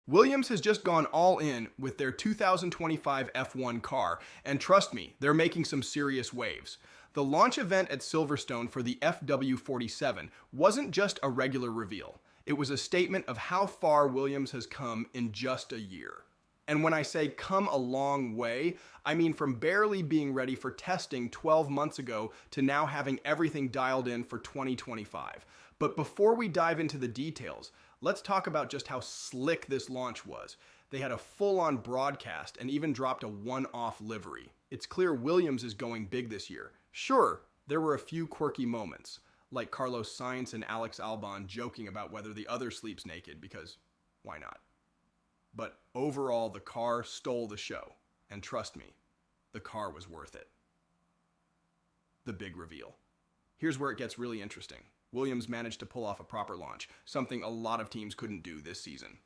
Williams has just gone all in with their 2025 F1 car, and trust me, they're making some serious waves. The launch event at Silverstone for the FW47 wasn't just a regular reveal. It was a statement of how far Williams has come in just a year. And when I say come a long way, I mean from barely being ready for testing 12 months ago to now having everything dialed in for 2025. But before we dive into the details, let's talk about just how slick this launch was. They had a full-on broadcast and even dropped a one-off livery. It's clear Williams is going big this year. Sure, there were a few quirky moments, like Carlos Sainz and Alex Albon joking about whether the other sleeps naked, because why not? But overall, the car stole the show. And trust me, the car was worth it. The big reveal. Here's where it gets really interesting. Williams managed to pull off a proper launch, something a lot of teams couldn't do this season.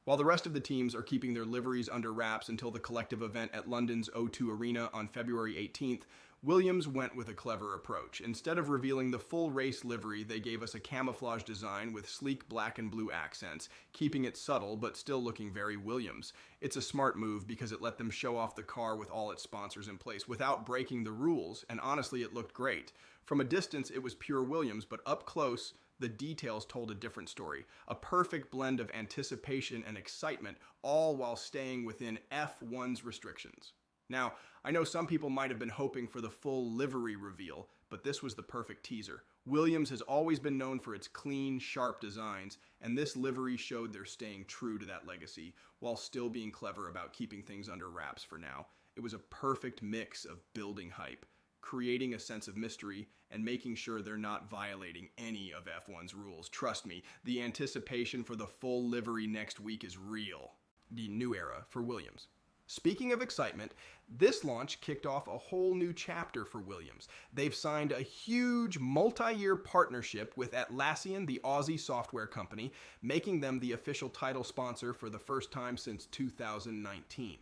While the rest of the teams are keeping their liveries under wraps until the collective event at London's O2 Arena on February 18th, Williams went with a clever approach. Instead of revealing the full race livery, they gave us a camouflage design with sleek black and blue accents, keeping it subtle but still looking very Williams. It's a smart move because it let them show off the car with all its sponsors in place without breaking the rules, and honestly, it looked great. From a distance, it was pure Williams, but up close, the details told a different story. A perfect blend of anticipation and excitement, all while staying within F1's restrictions. Now, I know some people might have been hoping for the full livery reveal, but this was the perfect teaser. Williams has always been known for its clean, sharp designs, and this livery showed they're staying true to that legacy, while still being clever about keeping things under wraps for now. It was a perfect mix of building hype, creating a sense of mystery, and making sure they're not violating any of F1's rules. Trust me, the anticipation for the full livery next week is real. The new era for Williams. Speaking of excitement, this launch kicked off a whole new chapter for Williams. They've signed a huge multi-year partnership with Atlassian, the Aussie software company, making them the official title sponsor for the first time since 2019.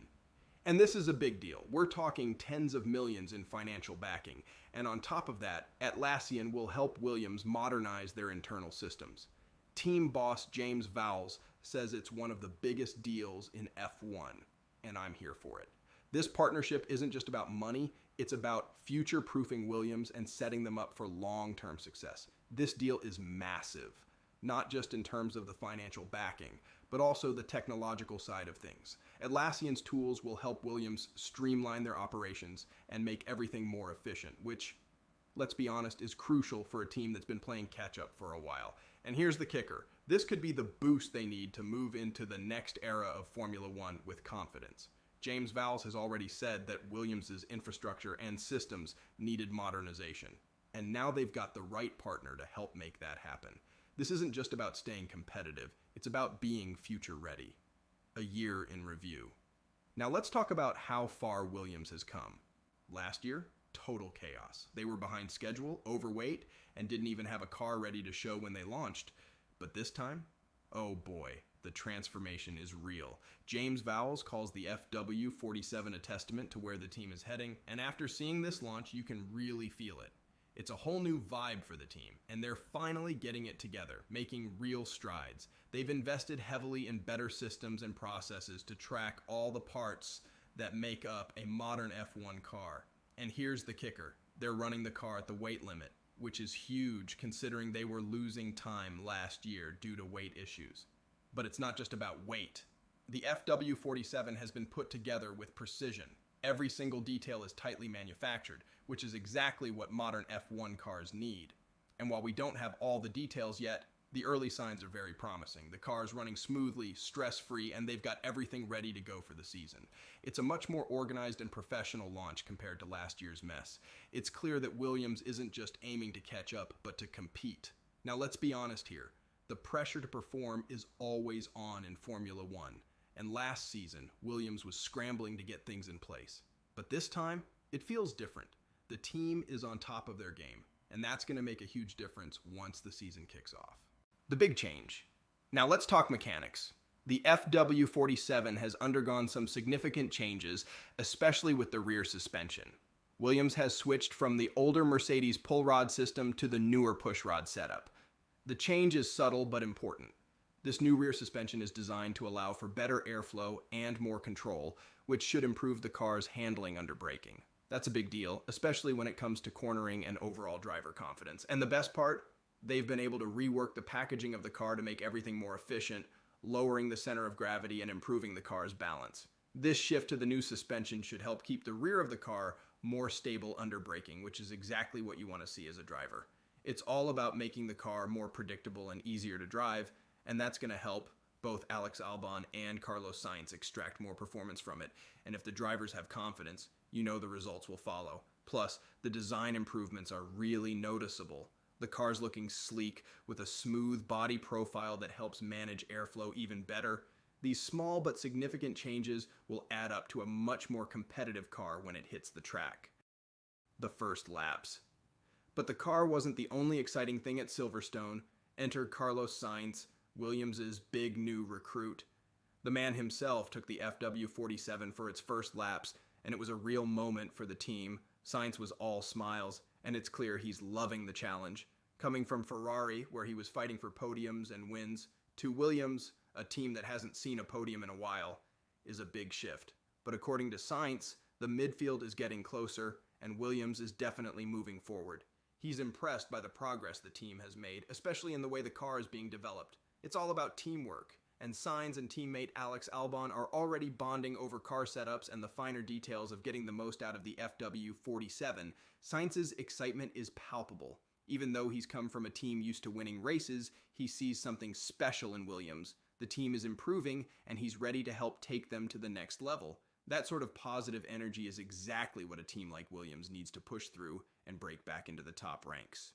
And this is a big deal. We're talking tens of millions in financial backing. And on top of that, Atlassian will help Williams modernize their internal systems. Team boss James Vowles says it's one of the biggest deals in F1. And I'm here for it. This partnership isn't just about money, it's about future-proofing Williams and setting them up for long-term success. This deal is massive, not just in terms of the financial backing, but also the technological side of things. Atlassian's tools will help Williams streamline their operations and make everything more efficient, which, let's be honest, is crucial for a team that's been playing catch-up for a while. And here's the kicker. This could be the boost they need to move into the next era of Formula One with confidence. James Vowles has already said that Williams' infrastructure and systems needed modernization. And now they've got the right partner to help make that happen. This isn't just about staying competitive. It's about being future ready. A year in review. Now let's talk about how far Williams has come. Last year, total chaos. They were behind schedule, overweight, and didn't even have a car ready to show when they launched. But this time, oh boy, the transformation is real. James Vowles calls the FW47 a testament to where the team is heading, and after seeing this launch, you can really feel it. It's a whole new vibe for the team, and they're finally getting it together, making real strides. They've invested heavily in better systems and processes to track all the parts that make up a modern F1 car. And here's the kicker. They're running the car at the weight limit, which is huge considering they were losing time last year due to weight issues. But it's not just about weight. The FW47 has been put together with precision. Every single detail is tightly manufactured, which is exactly what modern F1 cars need. And while we don't have all the details yet, the early signs are very promising. The car is running smoothly, stress-free, and they've got everything ready to go for the season. It's a much more organized and professional launch compared to last year's mess. It's clear that Williams isn't just aiming to catch up, but to compete. Now let's be honest here. The pressure to perform is always on in Formula One. And last season, Williams was scrambling to get things in place. But this time, it feels different. The team is on top of their game, and that's going to make a huge difference once the season kicks off. The big change. Now let's talk mechanics. The FW47 has undergone some significant changes, especially with the rear suspension. Williams has switched from the older Mercedes pull rod system to the newer push rod setup. The change is subtle but important. This new rear suspension is designed to allow for better airflow and more control, which should improve the car's handling under braking. That's a big deal, especially when it comes to cornering and overall driver confidence. And the best part, they've been able to rework the packaging of the car to make everything more efficient, lowering the center of gravity and improving the car's balance. This shift to the new suspension should help keep the rear of the car more stable under braking, which is exactly what you want to see as a driver. It's all about making the car more predictable and easier to drive, and that's going to help both Alex Albon and Carlos Sainz extract more performance from it. And if the drivers have confidence, you know the results will follow. Plus, the design improvements are really noticeable. The car's looking sleek with a smooth body profile that helps manage airflow even better. These small but significant changes will add up to a much more competitive car when it hits the track. The first laps. But the car wasn't the only exciting thing at Silverstone. Enter Carlos Sainz, Williams' big new recruit. The man himself took the FW47 for its first laps, and it was a real moment for the team. Sainz was all smiles, and it's clear he's loving the challenge. Coming from Ferrari, where he was fighting for podiums and wins, to Williams, a team that hasn't seen a podium in a while, is a big shift. But according to Sainz, the midfield is getting closer, and Williams is definitely moving forward. He's impressed by the progress the team has made, especially in the way the car is being developed. It's all about teamwork, and Sainz and teammate Alex Albon are already bonding over car setups and the finer details of getting the most out of the FW47. Sainz's excitement is palpable. Even though he's come from a team used to winning races, he sees something special in Williams. The team is improving, and he's ready to help take them to the next level. That sort of positive energy is exactly what a team like Williams needs to push through and break back into the top ranks.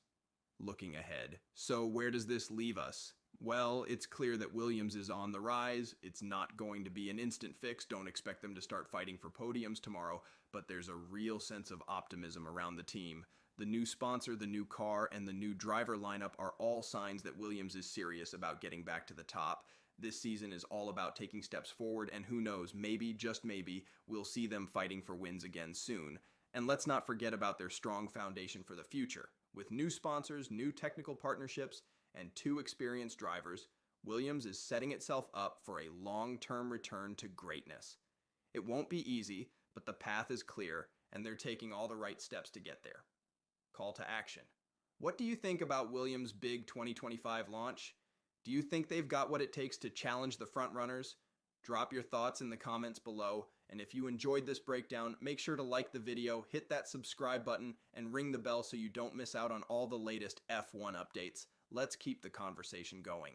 Looking ahead. So where does this leave us? Well, it's clear that Williams is on the rise. It's not going to be an instant fix. Don't expect them to start fighting for podiums tomorrow, but there's a real sense of optimism around the team. The new sponsor, the new car, and the new driver lineup are all signs that Williams is serious about getting back to the top. This season is all about taking steps forward, and who knows, maybe, just maybe, we'll see them fighting for wins again soon. And let's not forget about their strong foundation for the future. With new sponsors, new technical partnerships, and 2 experienced drivers, Williams is setting itself up for a long-term return to greatness. It won't be easy, but the path is clear, and they're taking all the right steps to get there. Call to action. What do you think about Williams' big 2025 launch? Do you think they've got what it takes to challenge the frontrunners? Drop your thoughts in the comments below, and if you enjoyed this breakdown, make sure to like the video, hit that subscribe button, and ring the bell so you don't miss out on all the latest F1 updates. Let's keep the conversation going.